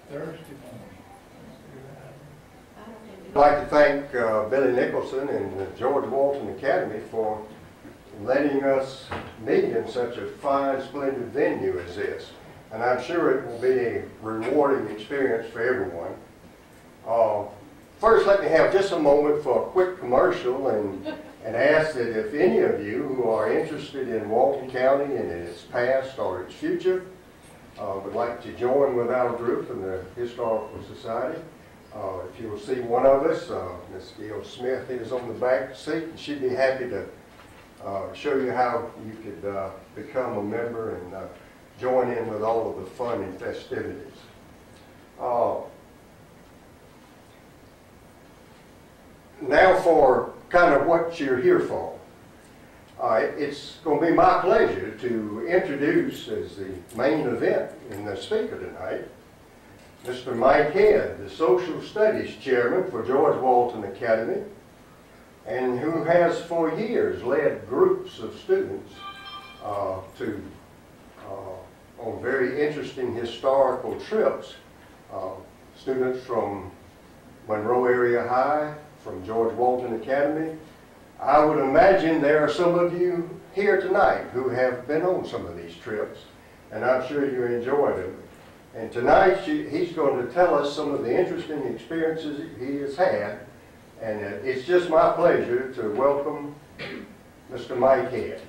Thursday morning. I'd like to thank Billy Nicholson and the George Walton Academy for letting us meet in such a fine, splendid venue as this. And I'm sure it will be a rewarding experience for everyone. First, let me have just a moment for a quick commercial and ask that if any of you who are interested in Walton County and in its past or its future would like to join with our group in the Historical Society, if you will see one of us, Ms. Gail Smith is on the back seat, and she'd be happy to show you how you could become a member and join in with all of the fun and festivities. Now for kind of what you're here for. It's going to be my pleasure to introduce as the main event and the speaker tonight, Mr. Mike Head, the Social Studies Chairman for George Walton Academy, and who has for years led groups of students on very interesting historical trips. Students from Monroe Area High, from George Walton Academy. I would imagine there are some of you here tonight who have been on some of these trips, and I'm sure you enjoyed them. And tonight he's going to tell us some of the interesting experiences he has had, and it's just my pleasure to welcome Mr. Mike Head.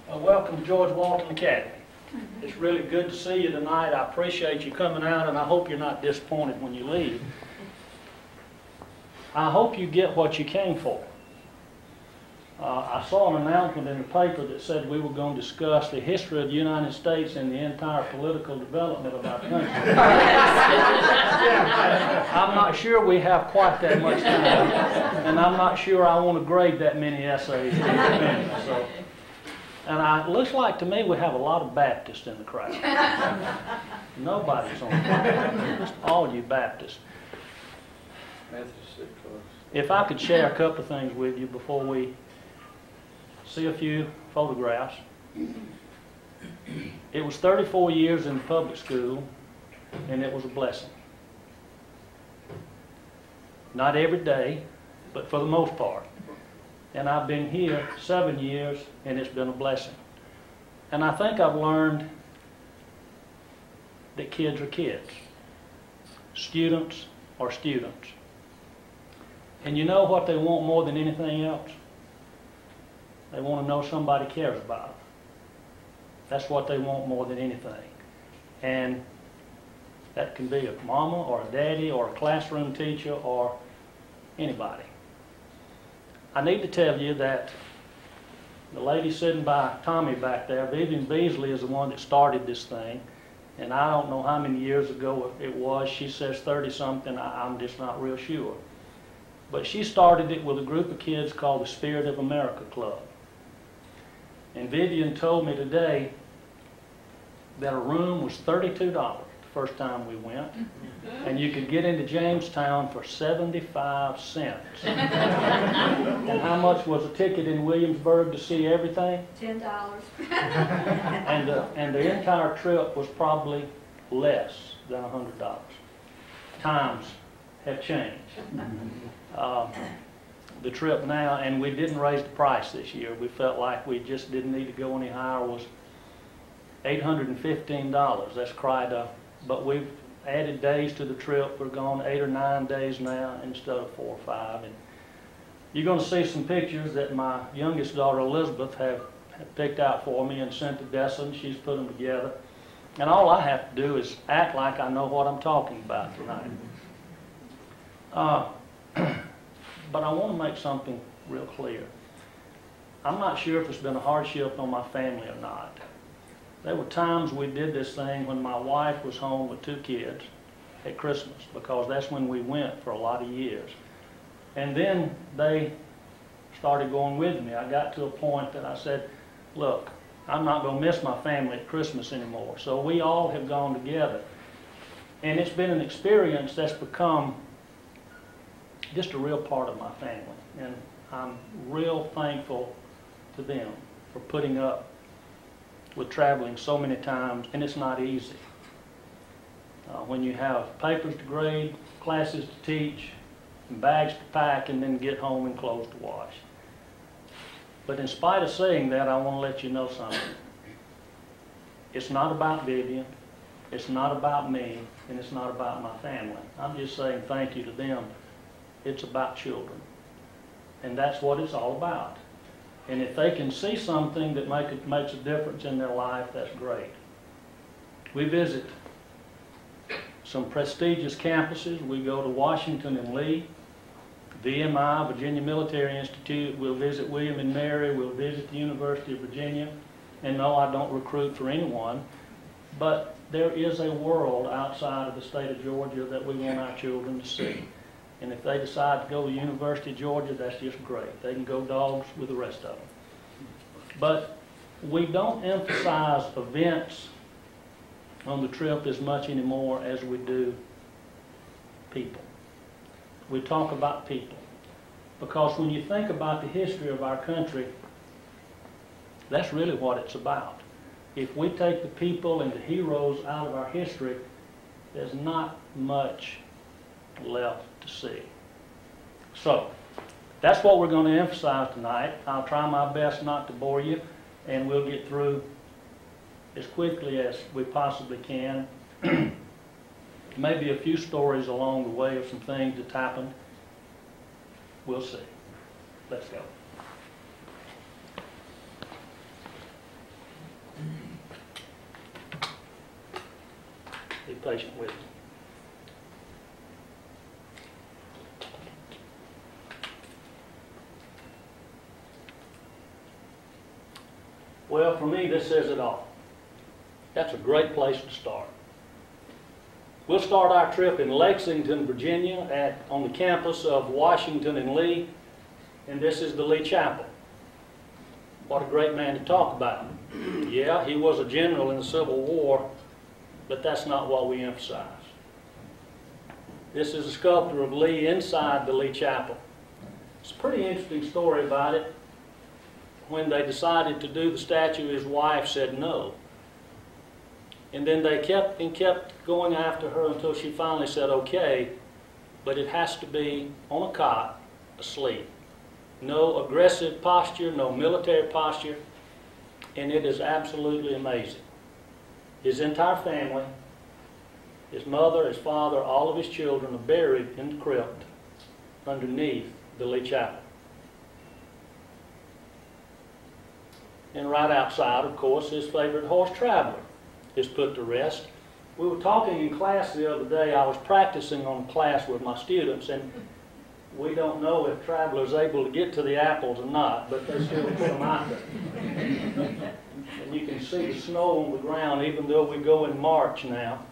Welcome to George Walton Academy. It's really good to see you tonight. I appreciate you coming out, and I hope you're not disappointed when you leave. I hope you get what you came for. I saw an announcement in the paper that said we were going to discuss the history of the United States and the entire political development of our country. I'm not sure we have quite that much time, and I'm not sure I want to grade that many essays. So. And it looks like to me we have a lot of Baptists in the crowd. Nobody's on the crowd, just all you Baptists. If I could share a couple of things with you before we see a few photographs. It was 34 years in public school, and it was a blessing. Not every day, but for the most part. And I've been here 7 years, and it's been a blessing. And I think I've learned that kids are kids. Students are students. And you know what they want more than anything else? They want to know somebody cares about them. That's what they want more than anything. And that can be a mama or a daddy or a classroom teacher or anybody. I need to tell you that the lady sitting by Tommy back there, Vivian Beasley, is the one that started this thing. And I don't know how many years ago it was. She says 30-something. I'm just not real sure. But she started it with a group of kids called the Spirit of America Club. And Vivian told me today that a room was $32 the first time we went. And you could get into Jamestown for 75 cents. And how much was a ticket in Williamsburg to see everything? $10. And the entire trip was probably less than $100. Times have changed. The trip now, and we didn't raise the price this year. We felt like we just didn't need to go any higher, was $815. That's cried up. But we've added days to the trip. We're gone 8 or 9 days now instead of 4 or 5. And you're going to see some pictures that my youngest daughter Elizabeth have picked out for me and sent to Desson. She's put them together. And all I have to do is act like I know what I'm talking about tonight. But I want to make something real clear. I'm not sure if it's been a hardship on my family or not. There were times we did this thing when my wife was home with 2 kids at Christmas, because that's when we went for a lot of years. And then they started going with me. I got to a point that I said, look, I'm not going to miss my family at Christmas anymore. So we all have gone together. And it's been an experience that's become just a real part of my family. And I'm real thankful to them for putting up with traveling so many times, and it's not easy. When you have papers to grade, classes to teach, and bags to pack, and then get home and clothes to wash. But in spite of saying that, I want to let you know something. It's not about Vivian, it's not about me, and it's not about my family. I'm just saying thank you to them. It's about children. And that's what it's all about. And if they can see something that makes a difference in their life, that's great. We visit some prestigious campuses. We go to Washington and Lee, VMI, Virginia Military Institute. We'll visit William and Mary. We'll visit the University of Virginia. And no, I don't recruit for anyone, but there is a world outside of the state of Georgia that we want our children to see. And if they decide to go to the University of Georgia, that's just great. They can go dogs with the rest of them. But we don't emphasize events on the trip as much anymore as we do people. We talk about people. Because when you think about the history of our country, that's really what it's about. If we take the people and the heroes out of our history, there's not much left to see. So, that's what we're going to emphasize tonight. I'll try my best not to bore you, and we'll get through as quickly as we possibly can. Maybe a few stories along the way of some things that's happened. We'll see. Let's go. Be patient with me. Well, for me, this says it all. That's a great place to start. We'll start our trip in Lexington, Virginia, on the campus of Washington and Lee, and this is the Lee Chapel. What a great man to talk about. Yeah, he was a general in the Civil War, but that's not what we emphasize. This is a sculpture of Lee inside the Lee Chapel. It's a pretty interesting story about it. When they decided to do the statue, his wife said no. And then they kept going after her until she finally said okay, but it has to be on a cot, asleep. No aggressive posture, no military posture, and it is absolutely amazing. His entire family, his mother, his father, all of his children are buried in the crypt underneath the Lee Chapel. And right outside, of course, his favorite horse, Traveler, is put to rest. We were talking in class the other day. I was practicing on class with my students, and we don't know if Traveler's able to get to the apples or not, but they still put them out there. And you can see the snow on the ground, even though we go in March now,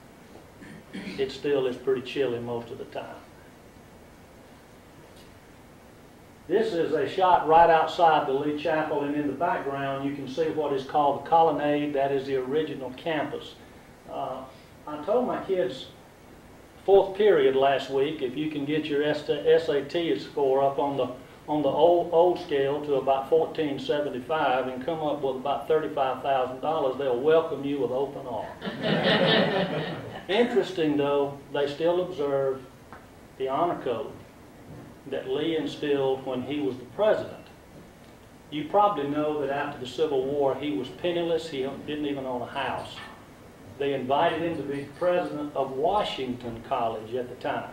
it still is pretty chilly most of the time. This is a shot right outside the Lee Chapel, and in the background you can see what is called the colonnade. That is the original campus. I told my kids fourth period last week, if you can get your SAT score up on the old scale to about 1475 and come up with about $35,000, they'll welcome you with open arms. Interesting though, they still observe the honor code that Lee instilled when he was the president. You probably know that after the Civil War he was penniless, he didn't even own a house. They invited him to be president of Washington College at the time.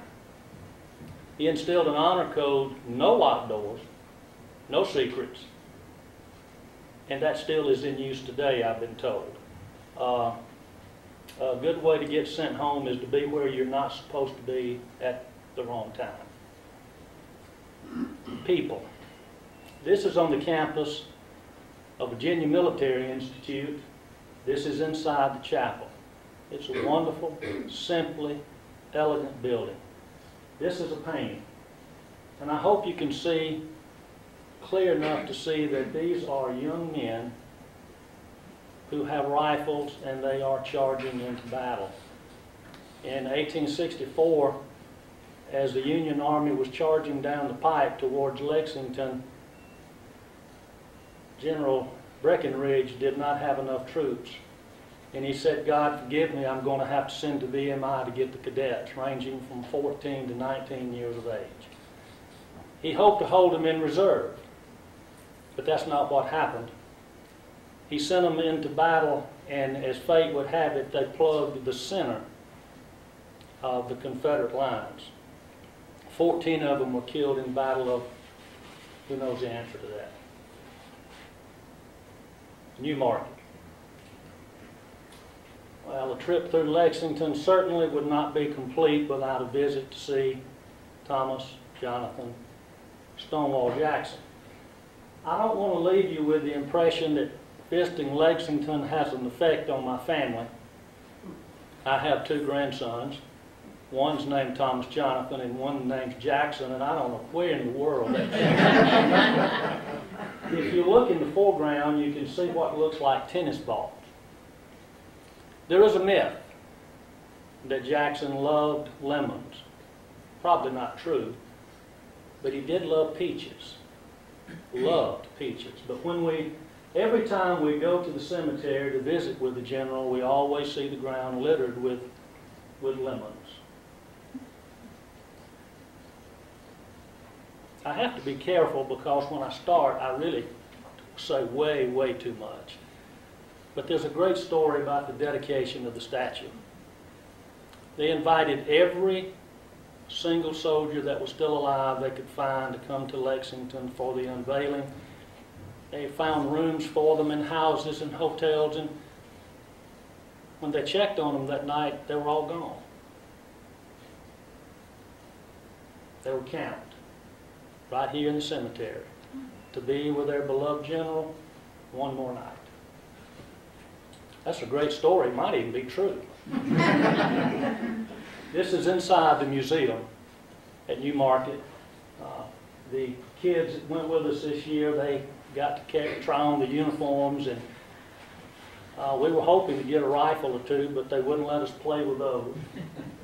He instilled an honor code, no locked doors, no secrets, and that still is in use today, I've been told. A good way to get sent home is to be where you're not supposed to be at the wrong time. People. This is on the campus of Virginia Military Institute. This is inside the chapel. It's a wonderful, simply elegant building. This is a painting. And I hope you can see clear enough to see that these are young men who have rifles and they are charging into battle. In 1864, as the Union Army was charging down the pike towards Lexington, General Breckinridge did not have enough troops. And he said, God forgive me, I'm going to have to send to VMI to get the cadets, ranging from 14 to 19 years of age. He hoped to hold them in reserve, but that's not what happened. He sent them into battle, and as fate would have it, they plugged the center of the Confederate lines. 14 of them were killed in battle of, who knows the answer to that? New Market. Well, a trip through Lexington certainly would not be complete without a visit to see Thomas Jonathan Stonewall Jackson. I don't want to leave you with the impression that visiting Lexington has an effect on my family. I have 2 grandsons. One's named Thomas Jonathan and one name's Jackson, and I don't know where in the world that's If you look in the foreground, you can see what looks like tennis balls. There is a myth that Jackson loved lemons. Probably not true, but he did love peaches. Loved peaches. But every time we go to the cemetery to visit with the general, we always see the ground littered with lemons. I have to be careful because when I start, I really say way, way too much. But there's a great story about the dedication of the statue. They invited every single soldier that was still alive they could find to come to Lexington for the unveiling. They found rooms for them in houses and hotels, and when they checked on them that night, they were all gone. They were camped right here in the cemetery to be with their beloved general one more night. That's a great story. It might even be true. This is inside the museum at New Market. The kids that went with us this year, they got to try on the uniforms, and we were hoping to get a rifle or 2, but they wouldn't let us play with those.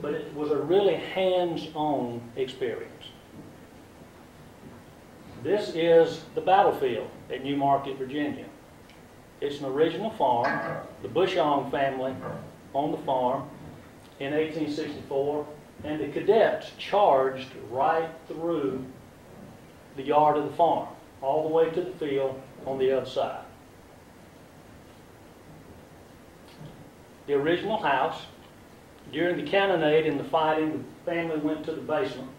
But it was a really hands-on experience. This is the battlefield at New Market, Virginia. It's an original farm. The Bushong family owned the farm in 1864, and the cadets charged right through the yard of the farm, all the way to the field on the other side. The original house, during the cannonade and the fighting, the family went to the basement.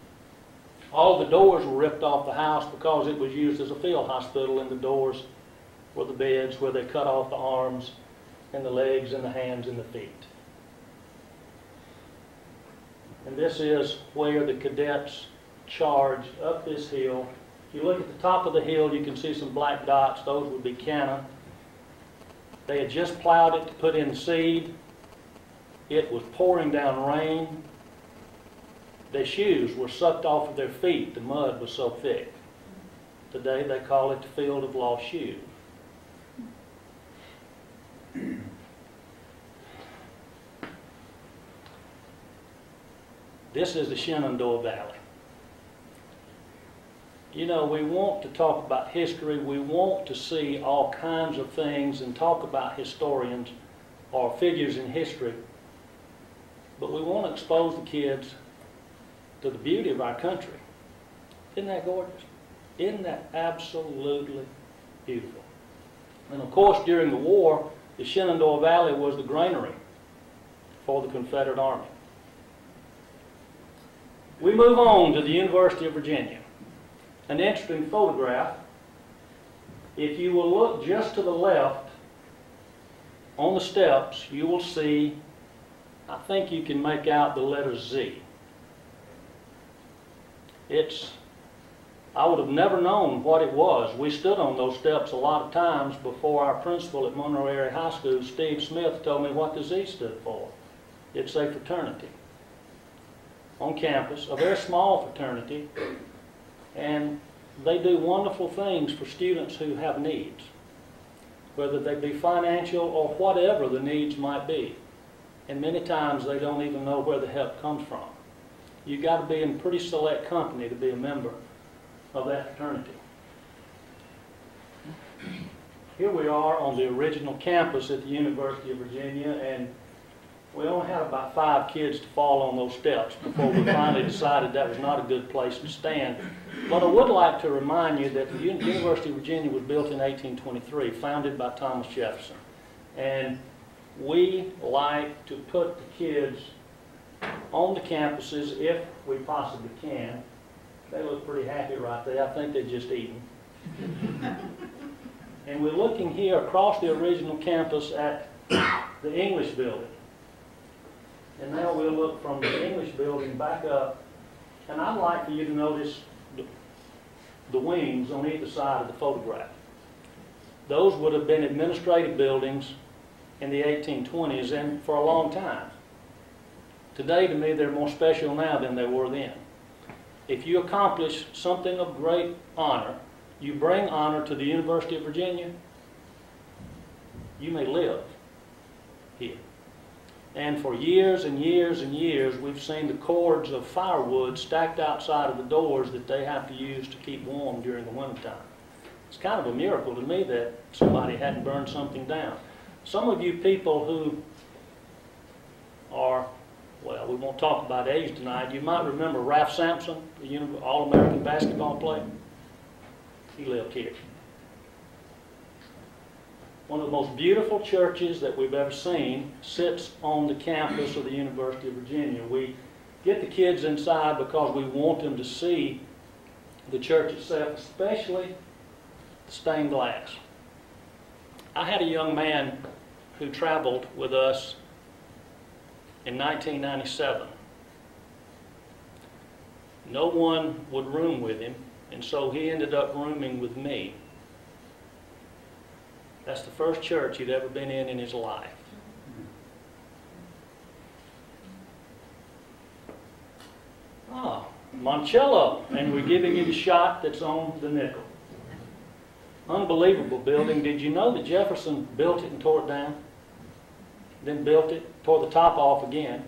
All the doors were ripped off the house because it was used as a field hospital, and the doors were the beds where they cut off the arms and the legs and the hands and the feet. And this is where the cadets charged up this hill. If you look at the top of the hill, you can see some black dots. Those would be cannon. They had just plowed it to put in seed. It was pouring down rain. Their shoes were sucked off of their feet. The mud was so thick. Today they call it the field of lost shoes. This is the Shenandoah Valley. You know, we want to talk about history. We want to see all kinds of things and talk about historians or figures in history. But we want to expose the kids to the beauty of our country. Isn't that gorgeous? Isn't that absolutely beautiful? And of course, during the war, the Shenandoah Valley was the granary for the Confederate Army. We move on to the University of Virginia. An interesting photograph. If you will look just to the left on the steps, you will see, I think you can make out the letter Z. I would have never known what it was. We stood on those steps a lot of times before our principal at Monroe Area High School, Steve Smith, told me what the Z stood for. It's a fraternity on campus, a very small fraternity, and they do wonderful things for students who have needs, whether they be financial or whatever the needs might be. And many times they don't even know where the help comes from. You got to be in pretty select company to be a member of that fraternity. Here we are on the original campus at the University of Virginia, and we only had about 5 kids to fall on those steps before we finally decided that was not a good place to stand. But I would like to remind you that the University of Virginia was built in 1823, founded by Thomas Jefferson. And we like to put the kids on the campuses if we possibly can. They look pretty happy right there. I think they're just eating. And we're looking here across the original campus at the English building. And now we'll look from the English building back up. And I'd like for you to notice the wings on either side of the photograph. Those would have been administrative buildings in the 1820s and for a long time. Today, to me, they're more special now than they were then. If you accomplish something of great honor, you bring honor to the University of Virginia, you may live here. And for years and years and years, we've seen the cords of firewood stacked outside of the doors that they have to use to keep warm during the wintertime. It's kind of a miracle to me that somebody hadn't burned something down. Some of you people who are, well, we won't talk about age tonight. You might remember Ralph Sampson, the All-American basketball player. He lived here. One of the most beautiful churches that we've ever seen sits on the campus of the University of Virginia. We get the kids inside because we want them to see the church itself, especially the stained glass. I had a young man who traveled with us in 1997. No one would room with him, and so he ended up rooming with me. That's the first church he'd ever been in his life. Monticello, and we're giving you the shot that's on the nickel. Unbelievable building. Did you know that Jefferson built it and tore it down? Then built it, tore the top off again,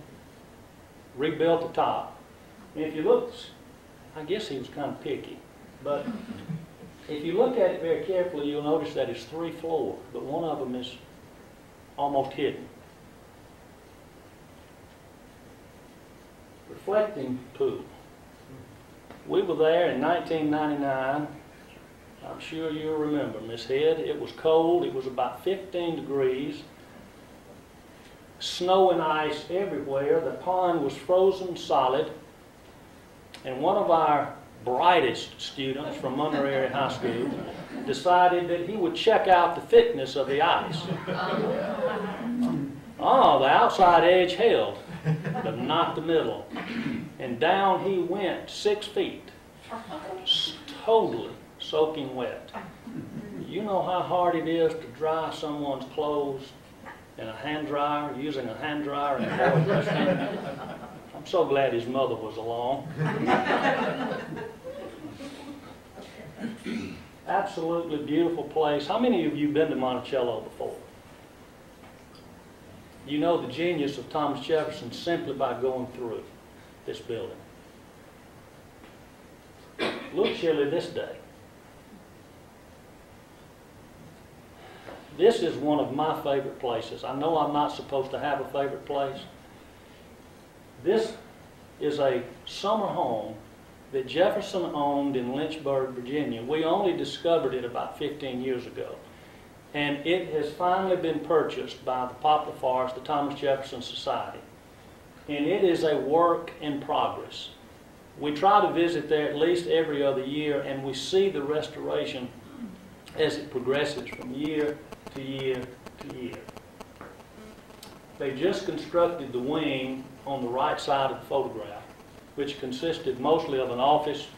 rebuilt the top. And if you look, I guess he was kind of picky, but if you look at it very carefully, you'll notice that it's 3 floors, but one of them is almost hidden. Reflecting pool. We were there in 1999. I'm sure you'll remember, Miss Head. It was cold. It was about 15 degrees. Snow and ice everywhere. The pond was frozen solid. And one of our brightest students from Monterey High School decided that he would check out the thickness of the ice. Oh, the outside edge held, but not the middle. And down he went 6 feet, totally soaking wet. You know how hard it is to dry someone's clothes in a hand dryer, using a hand dryer and air conditioning. I'm so glad his mother was along. Absolutely beautiful place. How many of you have been to Monticello before? You know the genius of Thomas Jefferson simply by going through this building. A little chilly this day. This is one of my favorite places. I know I'm not supposed to have a favorite place. This is a summer home that Jefferson owned in Lynchburg, Virginia. We only discovered it about 15 years ago. And it has finally been purchased by the Poplar Forest, the Thomas Jefferson Society. And it is a work in progress. We try to visit there at least every other year, and we see the restoration as it progresses from year to year to year. They just constructed the wing on the right side of the photograph, which consisted mostly of an office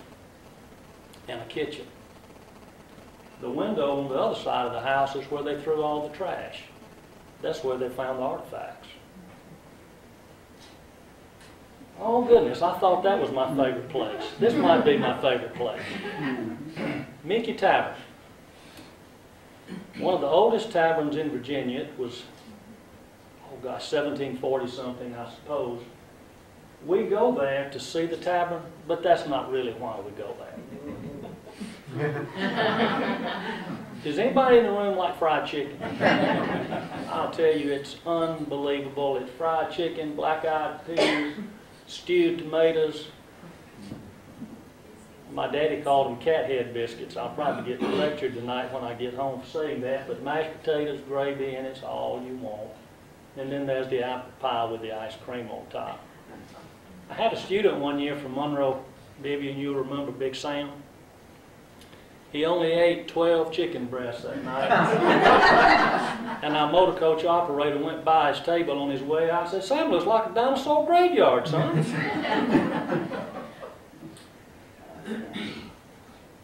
and a kitchen. The window on the other side of the house is where they threw all the trash. That's where they found the artifacts. Oh goodness, I thought that was my favorite place. This might be my favorite place. Yankee Tavern. One of the oldest taverns in Virginia. It was, oh gosh, 1740 something, I suppose. We go there to see the tavern, but that's not really why we go there. Does anybody in the room like fried chicken? I'll tell you, it's unbelievable. It's fried chicken, black-eyed peas, stewed tomatoes. My daddy called them cat head biscuits. I'll probably get lectured tonight when I get home for saying that, but mashed potatoes, gravy, and it's all you want. And then there's the apple pie with the ice cream on top. I had a student one year from Monroe, Vivian, you'll remember Big Sam. He only ate 12 chicken breasts that night. And our motor coach operator went by his table on his way out and said, "Sam, looks like a dinosaur graveyard, son."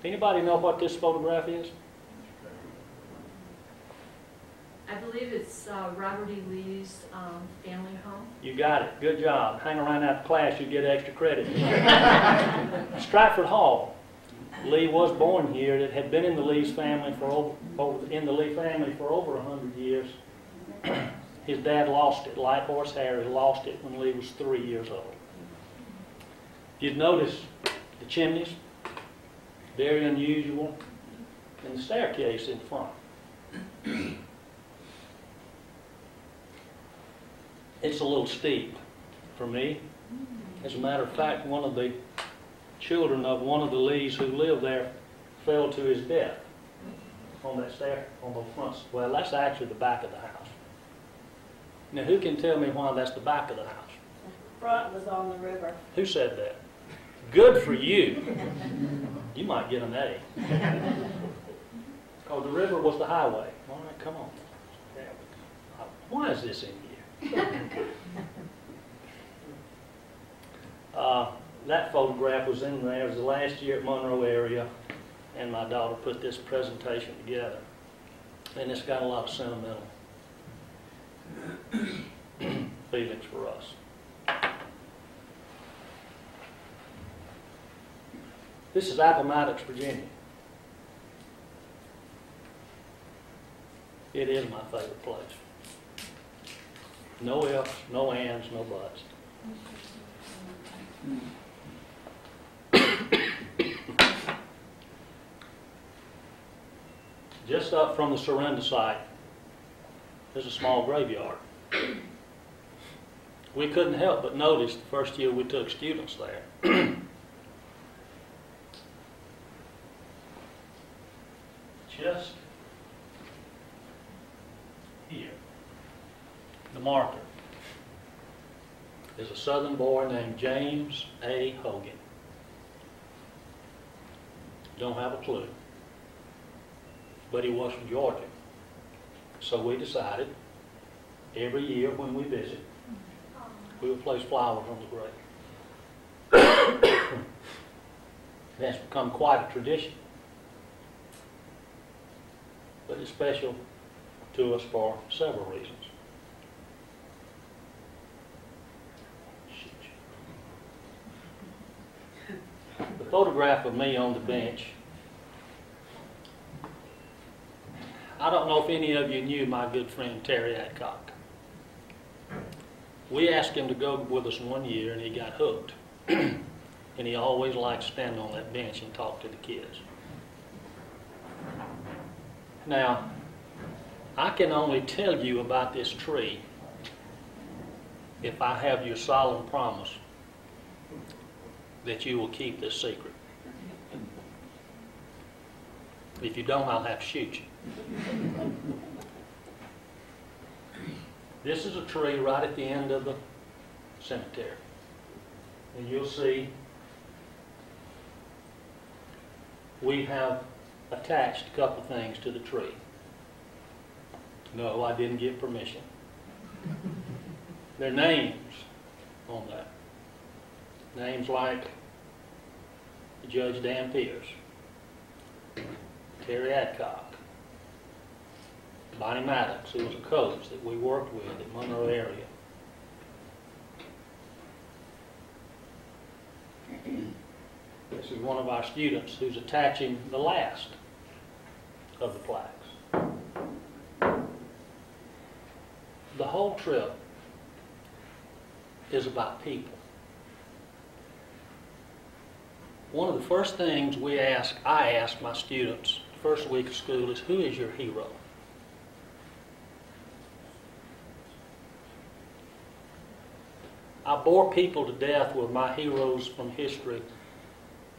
Anybody know what this photograph is? I believe it's Robert E. Lee's family home. You got it. Good job. Hang around after class, you get extra credit. Stratford Hall. Lee was born here. It had been in the Lee family for over 100 years. His dad lost it. Light Horse Harry lost it when Lee was 3 years old. You'd notice the chimneys, very unusual, and the staircase in front. It's a little steep for me. As a matter of fact, one of the children of one of the Lees who lived there fell to his death on that stair, on the front. Well, that's actually the back of the house. Now, who can tell me why that's the back of the house? The front was on the river. Who said that? Good for you. You might get an A. Because the river was the highway. All right, come on. Why is this in here? That photograph was in there. It was the last year at Monroe area, and my daughter put this presentation together. And it's got a lot of sentimental feelings for us. This is Appomattox, Virginia. It is my favorite place. No ifs, no ands, no buts. Just up from the surrender site, there's a small graveyard. We couldn't help but notice the first year we took students there. Just here, the marker is a southern boy named James A. Hogan. Don't have a clue. But he was from Georgia. So we decided every year when we visit, we would place flowers on the grave. That's become quite a tradition. But it's special to us for several reasons. The photograph of me on the bench, I don't know if any of you knew my good friend Terry Adcock. We asked him to go with us one year and he got hooked. And he always liked to stand on that bench and talk to the kids. Now, I can only tell you about this tree if I have your solemn promise that you will keep this secret. If you don't, I'll have to shoot you. This is a tree right at the end of the cemetery. And you'll see we have attached a couple things to the tree. No, I didn't give permission. Their names on that. Names like Judge Dan Pierce, Terry Adcock, Bonnie Maddox, who was a coach that we worked with in the Monroe area. This is one of our students who's attaching the last of the plaques. The whole trip is about people. One of the first things I ask my students the first week of school is, who is your hero? I bore people to death with my heroes from history.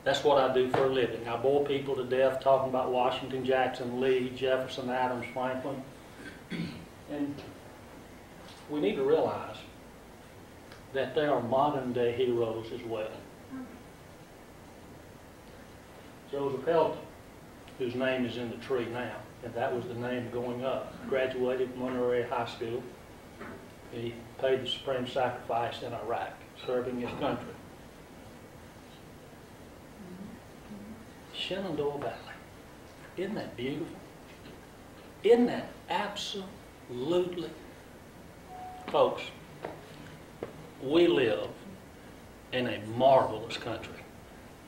That's what I do for a living. I bore people to death talking about Washington, Jackson, Lee, Jefferson, Adams, Franklin. And we need to realize that they are modern day heroes as well. Joseph Pelton, whose name is in the tree now, and that was the name going up, graduated from Monterey High School. He paid the supreme sacrifice in Iraq, serving his country. Shenandoah Valley. Isn't that beautiful? Isn't that absolutely? Folks, we live in a marvelous country.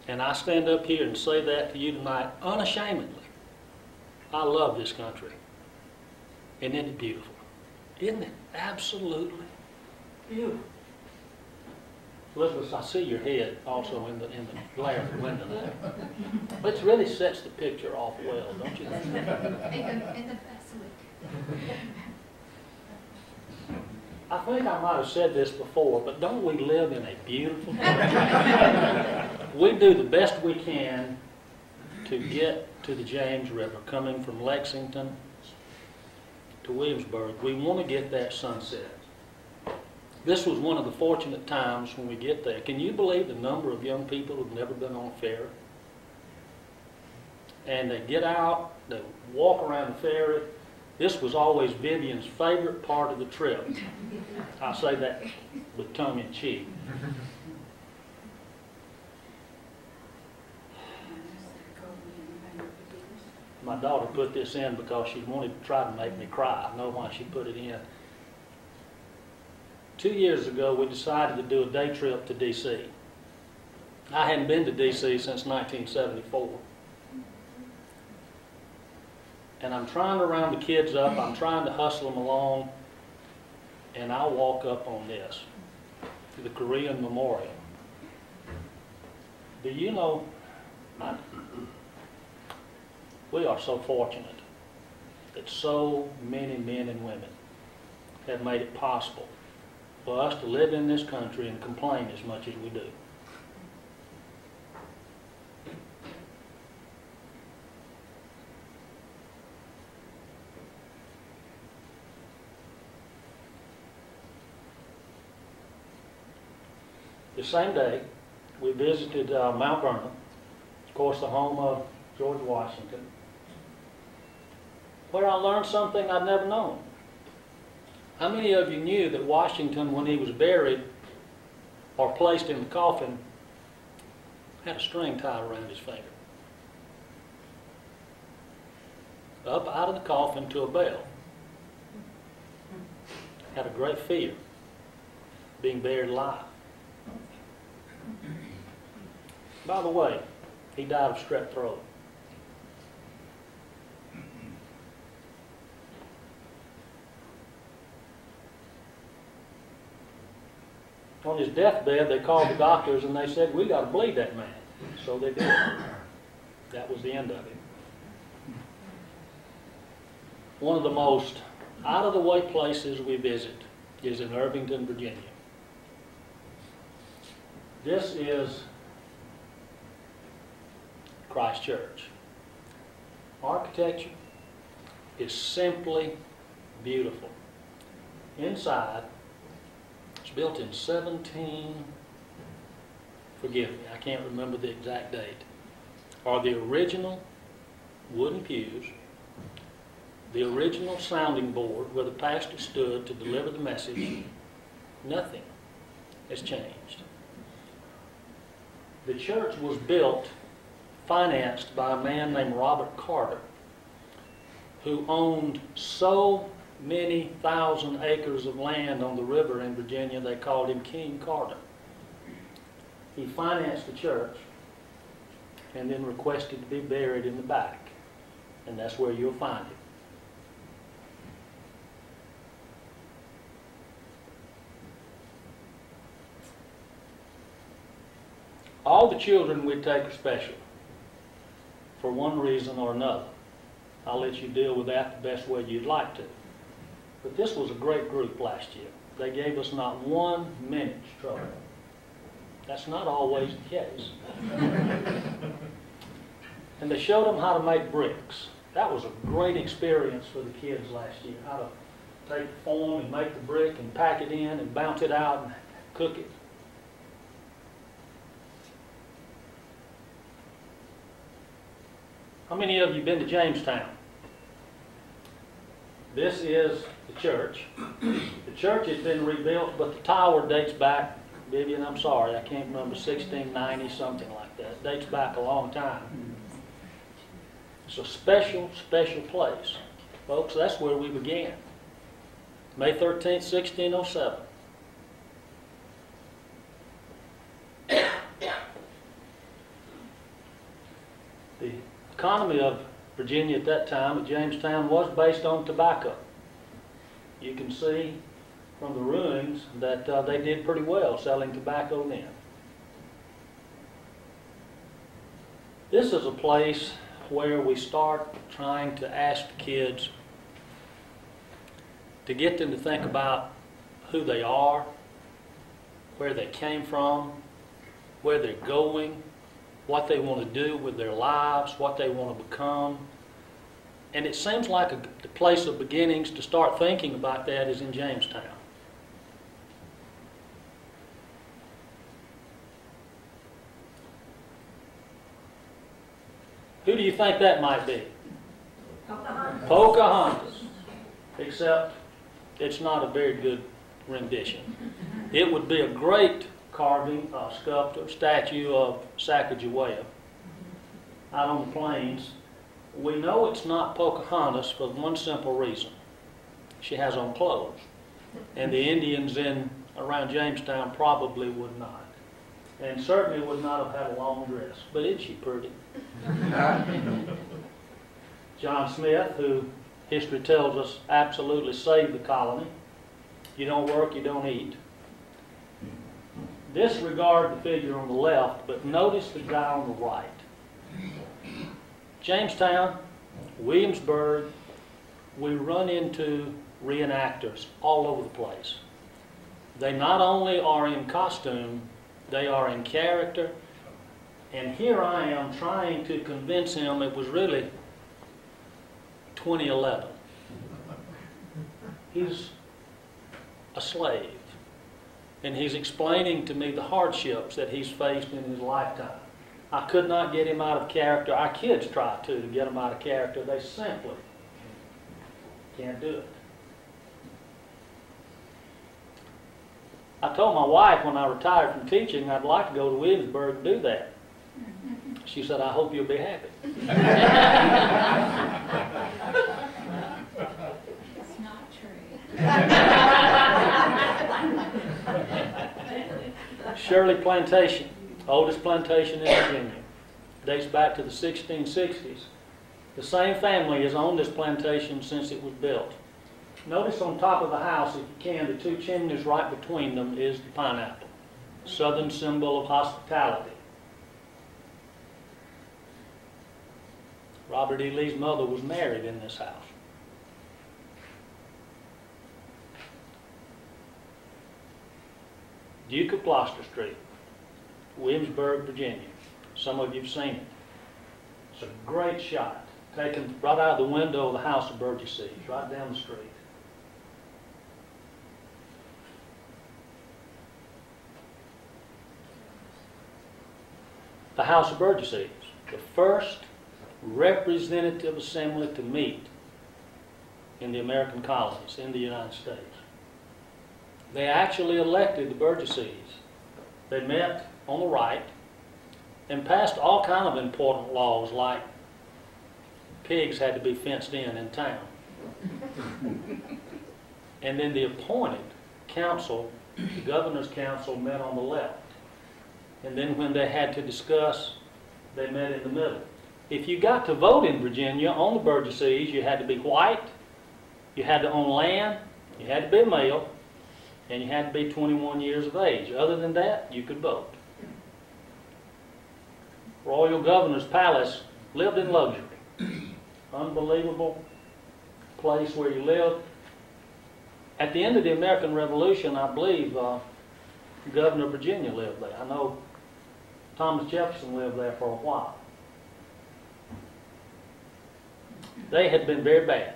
And I stand up here and say that to you tonight unashamedly. I love this country. Isn't it beautiful? Isn't it absolutely beautiful? Elizabeth, I see your head also in the glare of the window there. Which really sets the picture off well, don't you think? In the best week. I think I might have said this before, but don't we live in a beautiful country? We do the best we can to get to the James River, coming from Lexington to Williamsburg. We want to get that sunset. This was one of the fortunate times when we get there. Can you believe the number of young people who've never been on a ferry? And they get out, they walk around the ferry. This was always Vivian's favorite part of the trip. I say that with tongue in cheek. My daughter put this in because she wanted to try to make me cry. I know why she put it in. 2 years ago, we decided to do a day trip to D.C. I hadn't been to D.C. since 1974. And I'm trying to round the kids up. I'm trying to hustle them along. And I walk up on this, the Korean Memorial. Do you know, we are so fortunate that so many men and women have made it possible for us to live in this country and complain as much as we do. The same day, we visited Mount Vernon, of course the home of George Washington, where I learned something I'd never known. How many of you knew that Washington, when he was buried or placed in the coffin, had a string tied around his finger? Up out of the coffin to a bell. Had a great fear being buried alive. By the way, he died of strep throat. On his deathbed, they called the doctors and they said, "We got to bleed that man." So they did. That was the end of it. One of the most out-of-the-way places we visit is in Irvington, Virginia. This is Christ Church. Architecture is simply beautiful. Inside, it's built in forgive me, I can't remember the exact date, are the original wooden pews, the original sounding board where the pastor stood to deliver the message. Nothing has changed. The church was built, financed by a man named Robert Carter, who owned so many thousand acres of land on the river in Virginia, they called him King Carter. He financed the church and then requested to be buried in the back. And that's where you'll find him. all the children we take are special for one reason or another. I'll let you deal with that the best way you'd like to. But this was a great group last year. They gave us not 1 minute's trouble. That's not always the case. And they showed them how to make bricks. That was a great experience for the kids last year, how to take the form and make the brick and pack it in and bounce it out and cook it. How many of you been to Jamestown? This is the church. The church has been rebuilt, but the tower dates back, Vivian, I'm sorry, I can't remember, 1690, something like that. It dates back a long time. It's a special, special place. Folks, that's where we began. May 13th, 1607. The economy of Virginia at that time, at Jamestown, was based on tobacco. You can see from the ruins that they did pretty well selling tobacco then. This is a place where we start trying to ask the kids to get them to think about who they are, where they came from, where they're going, what they want to do with their lives, what they want to become. And it seems like the place of beginnings to start thinking about that is in Jamestown. Who do you think that might be? Pocahontas. Pocahontas. Except it's not a very good rendition. It would be a great carving, sculptor, statue of Sacagawea out on the plains. We know it's not Pocahontas for one simple reason. She has on clothes. And the Indians around Jamestown probably would not. And certainly would not have had a long dress. But isn't she pretty? John Smith, who history tells us absolutely saved the colony. You don't work, you don't eat. Disregard the figure on the left, but notice the guy on the right. Jamestown, Williamsburg, we run into reenactors all over the place. They not only are in costume, they are in character. And here I am trying to convince him it was really 2011. He's a slave. And he's explaining to me the hardships that he's faced in his lifetime. I could not get him out of character. Our kids try to get him out of character. They simply can't do it. I told my wife when I retired from teaching I'd like to go to Williamsburg and do that. She said, I hope you'll be happy. It's not true. Shirley Plantation, oldest plantation in Virginia, dates back to the 1660s. The same family has owned this plantation since it was built. Notice on top of the house, if you can, the two chimneys right between them is the pineapple, southern symbol of hospitality. Robert E. Lee's mother was married in this house. Duke of Gloucester Street, Williamsburg, Virginia. Some of you have seen it. It's a great shot, taken right out of the window of the house of Burgesses, right down the street. The House of Burgesses, the first representative assembly to meet in the American colonies in the United States. They actually elected the Burgesses. They met on the right and passed all kind of important laws, like pigs had to be fenced in town. And then the appointed council, the governor's council, met on the left. And then when they had to discuss, they met in the middle. If you got to vote in Virginia on the Burgesses, you had to be white, you had to own land, you had to be a male, and you had to be 21 years of age. Other than that, you could vote. Royal Governor's Palace, lived in luxury. Unbelievable place where you lived. At the end of the American Revolution, I believe Governor of Virginia lived there. I know Thomas Jefferson lived there for a while. They had been very bad.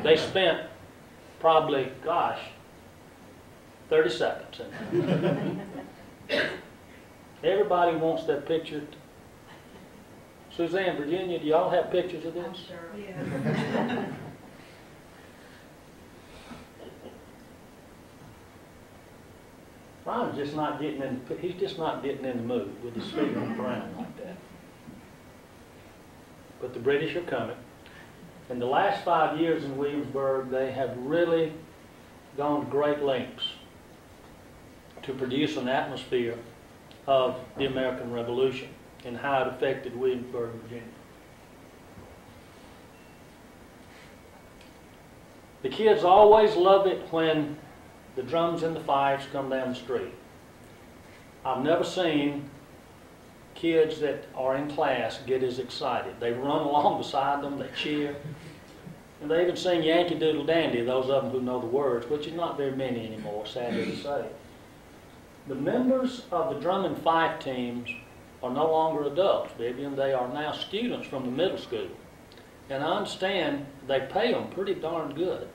They spent probably, 30 seconds in there. Everybody wants that picture. Suzanne, Virginia, do y'all have pictures of this? Sure. Yeah. Ron's just not getting in. He's just not getting in the mood with his feet on the ground like that. But the British are coming. In the last 5 years in Williamsburg, they have really gone to great lengths to produce an atmosphere of the American Revolution and how it affected Williamsburg, Virginia. The kids always love it when the drums and the fifes come down the street. I've never seen kids that are in class get as excited. They run along beside them, they cheer, and they even sing Yankee Doodle Dandy, those of them who know the words, which is not very many anymore, sadly to say. The members of the drum and fife teams are no longer adults, Vivian. They are now students from the middle school. And I understand they pay them pretty darn good.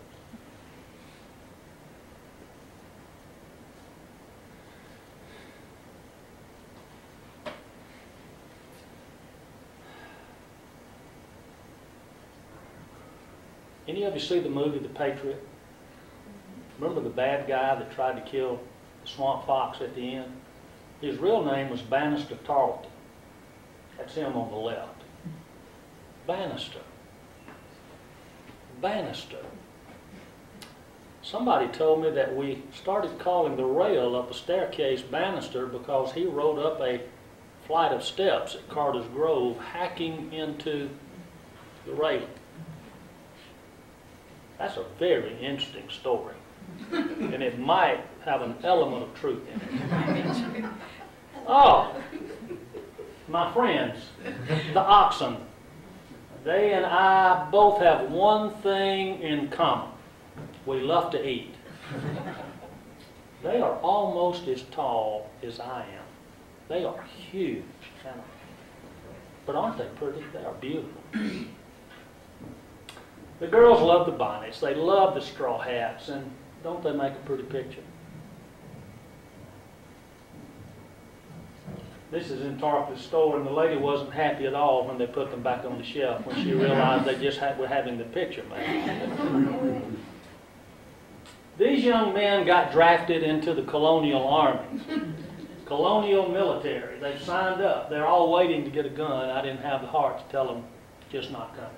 Any of you see the movie The Patriot? Remember the bad guy that tried to kill the swamp fox at the end? His real name was Bannister Tarleton. That's him on the left. Bannister. Bannister. Somebody told me that we started calling the rail up a staircase Bannister because he rode up a flight of steps at Carter's Grove, hacking into the railing. That's a very interesting story, and it might have an element of truth in it. Oh, my friends, the oxen. They and I both have one thing in common. We love to eat. They are almost as tall as I am. They are huge. But aren't they pretty? They are beautiful. The girls love the bonnets. They love the straw hats. And don't they make a pretty picture? This is in Tarpley's store, and the lady wasn't happy at all when they put them back on the shelf when she realized they just were having the picture made. These young men got drafted into the Colonial Army. Colonial Military. They've signed up. They're all waiting to get a gun. I didn't have the heart to tell them, just not coming.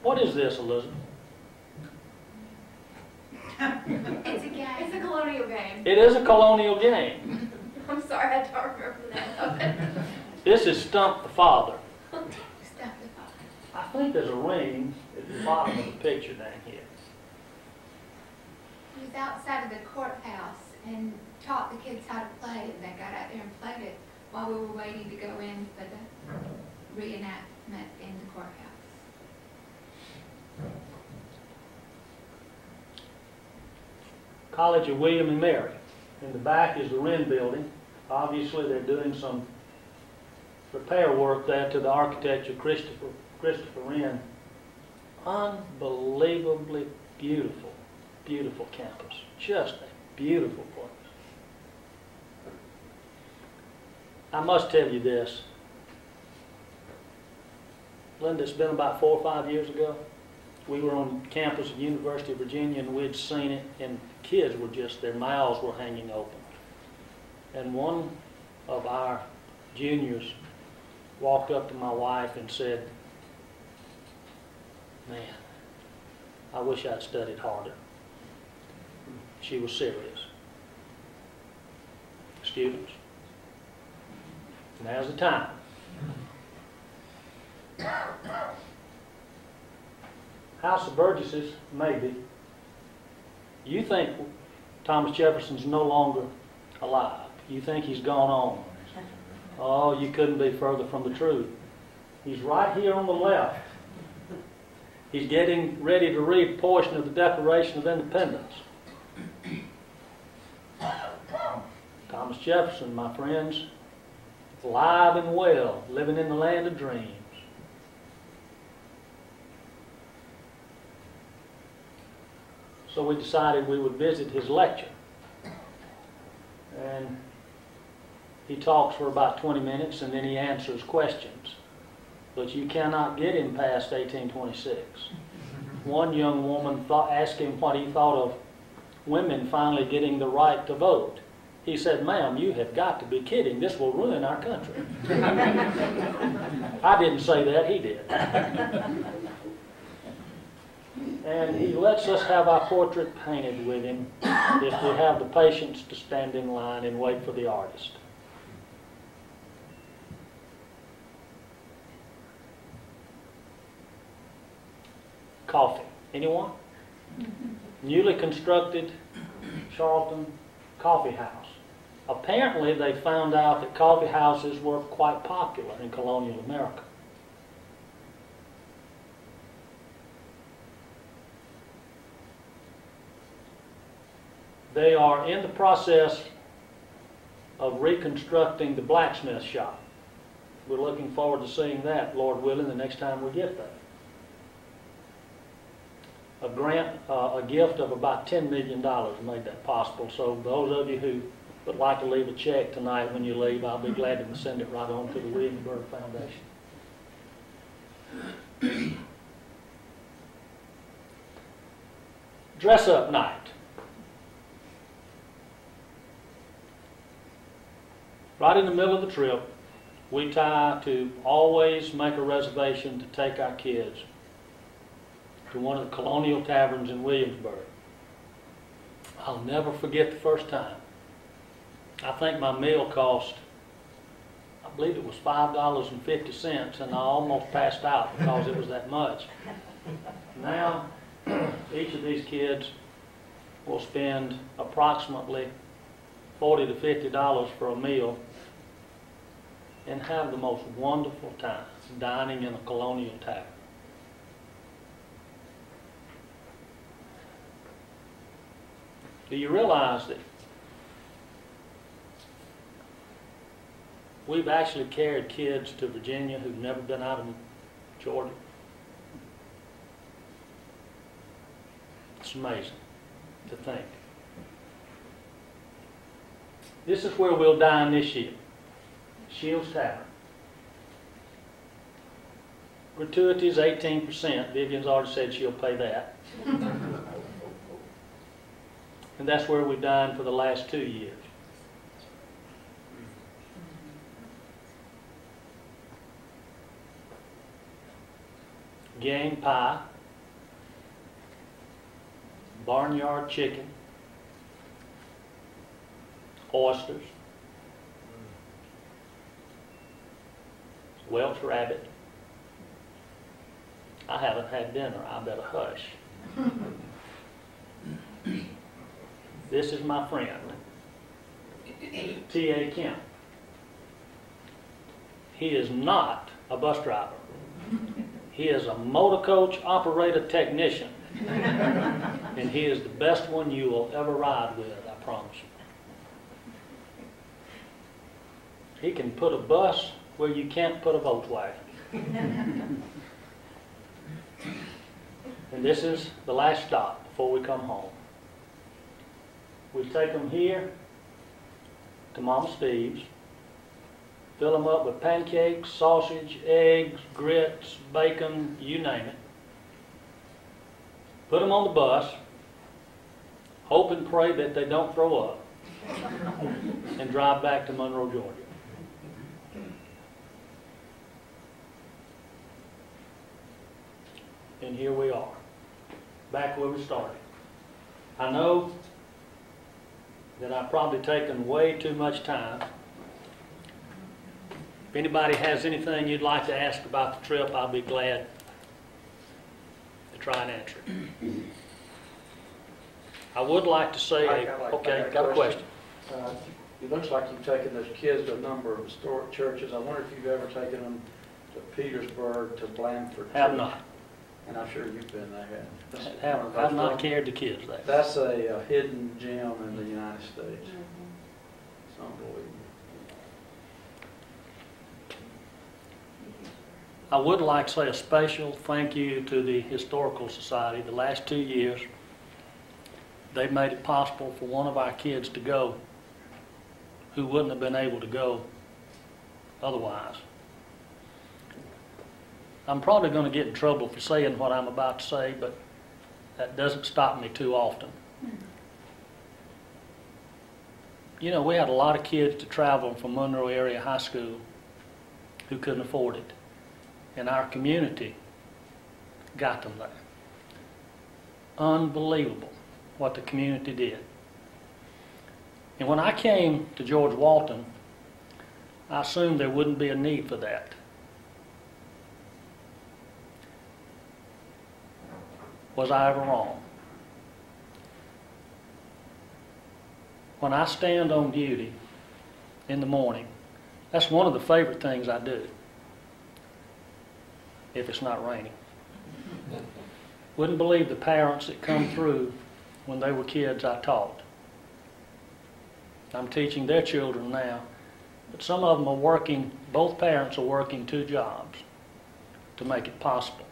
What is this, Elizabeth? It's a game. It's a colonial game. It is a colonial game. I'm sorry, I don't remember the name of it. This is Stump the Father. Stop the phone. I think there's a ring at the bottom of the picture down here. He was outside of the courthouse and taught the kids how to play it. They got out there and played it while we were waiting to go in for the reenactment in the courthouse. College of William and Mary. In the back is the Wren building. Obviously, they're doing some repair work there to the architecture, Christopher Wren. Unbelievably beautiful, beautiful campus. Just a beautiful place. I must tell you this. Linda, it's been about 4 or 5 years ago. We were on campus at the University of Virginia, and we'd seen it, and kids were just, their mouths were hanging open. And one of our juniors walked up to my wife and said, "Man, I wish I'd studied harder." She was serious. Students, now's the time. House of Burgesses, maybe. You think Thomas Jefferson's no longer alive. You think he's gone on. Oh, you couldn't be further from the truth. He's right here on the left. He's getting ready to read a portion of the Declaration of Independence. Thomas Jefferson, my friends, alive and well, living in the land of dreams. So we decided we would visit his lecture. And he talks for about 20 minutes and then he answers questions. But you cannot get him past 1826. One young woman asked him what he thought of women finally getting the right to vote. He said, "Ma'am, you have got to be kidding. This will ruin our country." I didn't say that, he did. And he lets us have our portrait painted with him if we have the patience to stand in line and wait for the artist. Coffee. Anyone? Newly constructed Charlton coffee house. Apparently they found out that coffee houses were quite popular in colonial America. They are in the process of reconstructing the Blacksmith Shop. We're looking forward to seeing that, Lord willing, the next time we get there. A gift of about $10 million made that possible. So those of you who would like to leave a check tonight when you leave, I'll be glad to send it right on to the Williamsburg Foundation. Dress up night. Right in the middle of the trip, we try to always make a reservation to take our kids to one of the Colonial Taverns in Williamsburg. I'll never forget the first time. I think my meal cost, I believe it was $5.50, and I almost passed out because it was that much. Now, each of these kids will spend approximately $40 to $50 for a meal and have the most wonderful time dining in a Colonial Tavern. Do you realize that we've actually carried kids to Virginia who've never been out of Georgia? It's amazing to think. This is where we'll dine this year. Shields Tavern. Gratuity is 18%. Vivian's already said she'll pay that. And that's where we've dined for the last 2 years. Game pie, barnyard chicken, oysters, Welsh rabbit. I haven't had dinner. I better hush. This is my friend, Tae Kim. He is not a bus driver. He is a motor coach operator technician. And he is the best one you will ever ride with, I promise you. He can put a bus where you can't put a Volkswagen. And this is the last stop before we come home. We take them here to Mama Steve's, fill them up with pancakes, sausage, eggs, grits, bacon, you name it. Put them on the bus, hope and pray that they don't throw up, and drive back to Monroe, Georgia. And here we are, back where we started. I know that I've probably taken way too much time. If anybody has anything you'd like to ask about the trip, I'll be glad to try and answer it. I would like to say, okay, got a question. It looks like you've taken those kids to a number of historic churches. I wonder if you've ever taken them to Petersburg, to Blandford. Have Church. not. And I'm sure you've been there. Have not carried the kids there. That's a hidden gem in the United States. It's unbelievable. I would like to say a special thank you to the Historical Society. The last 2 years, they've made it possible for one of our kids to go who wouldn't have been able to go otherwise. I'm probably going to get in trouble for saying what I'm about to say, but that doesn't stop me too often. You know, we had a lot of kids to travel from Monroe Area High School who couldn't afford it. And our community got them there. Unbelievable what the community did. And when I came to George Walton, I assumed there wouldn't be a need for that. Was I ever wrong? When I stand on duty in the morning, that's one of the favorite things I do, if it's not raining. Wouldn't believe the parents that come through when they were kids I taught. I'm teaching their children now, but some of them are working, both parents are working 2 jobs to make it possible.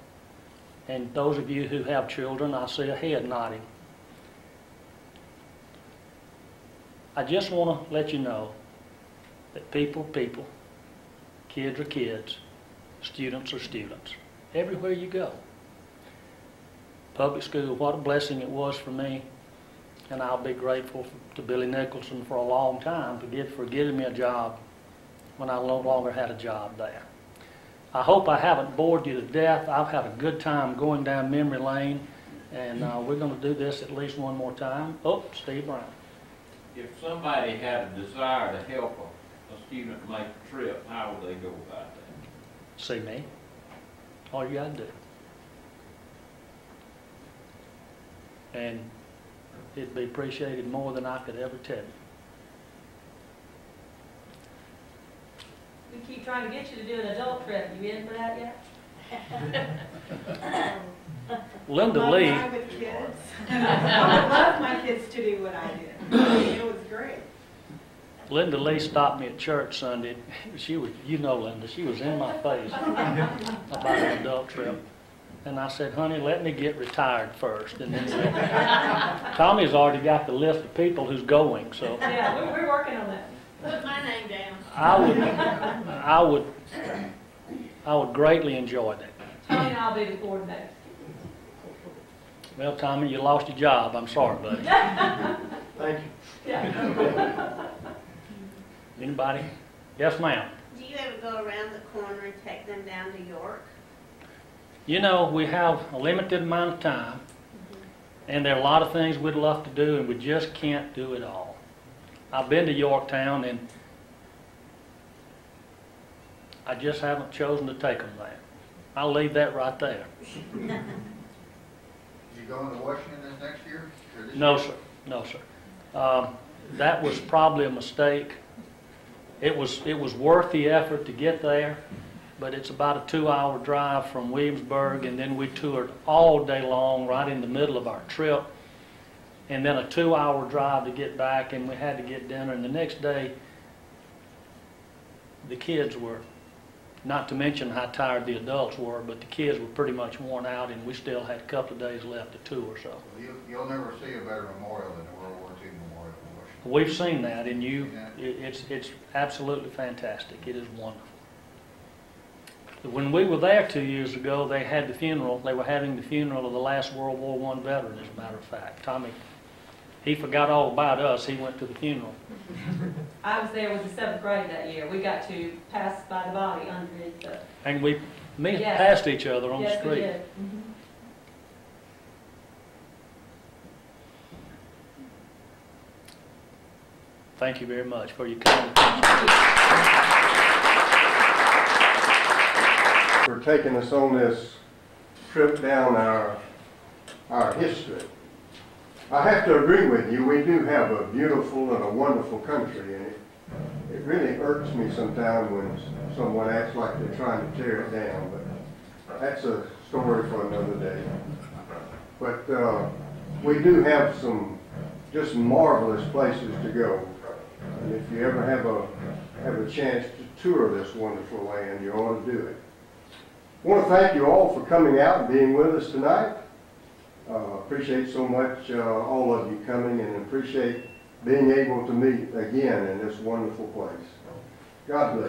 And those of you who have children, I see a head nodding. I just want to let you know that people are people, kids are kids, students are students, everywhere you go. Public school, what a blessing it was for me, and I'll be grateful to Billy Nicholson for a long time for giving me a job when I no longer had a job there. I hope I haven't bored you to death. I've had a good time going down memory lane, and we're going to do this at least one more time. Oh, Steve Brown. If somebody had a desire to help a student make a trip, how would they go about that? See me. All you got to do. And it'd be appreciated more than I could ever tell you. We keep trying to get you to do an adult trip. You in for that yet? Linda Lee. With kids. I would love my kids to do what I did. It was great. Linda Lee stopped me at church Sunday. She was, you know Linda, she was in my face about an adult trip. And I said, honey, let me get retired first. And then Tommy's already got the list of people who's going, so. Yeah, we're working on that. Put my name down. I would greatly enjoy that. Tony and I'll be the coordinators. Well, Tommy, you lost your job. I'm sorry, buddy. Thank you. Yeah. Anybody? Yes, ma'am. Do you ever go around the corner and take them down to York? You know, we have a limited amount of time, and there are a lot of things we'd love to do, and we just can't do it all. I've been to Yorktown, and I just haven't chosen to take them there. I'll leave that right there. You going to Washington this next year? No, sir. No, sir. That was probably a mistake. It was worth the effort to get there, but it's about a 2-hour drive from Williamsburg, and then we toured all day long right in the middle of our trip, and then a 2-hour drive to get back, and we had to get dinner. And the next day, the kids were, not to mention how tired the adults were, but the kids were pretty much worn out, and we still had a couple of days left to tour. So You'll never see a better memorial than the World War II Memorial in Washington. we've seen that, and it's absolutely fantastic. It is wonderful. When we were there 2 years ago, they had the funeral. They were having the funeral of the last World War I veteran, as a matter of fact. Tommy, he forgot all about us. He went to the funeral. I was there with the 7th grade that year. We got to pass by the body underneath the... And we Yes. passed each other on the Yes, we street. did. Thank you very much for your kind attention. For taking us on this trip down our history. I have to agree with you. We do have a beautiful and a wonderful country, and it really irks me sometimes when someone acts like they're trying to tear it down, but that's a story for another day. But we do have some just marvelous places to go, and if you ever have a chance to tour this wonderful land, you ought to do it. I want to thank you all for coming out and being with us tonight. Appreciate so much all of you coming, and appreciate being able to meet again in this wonderful place. God bless.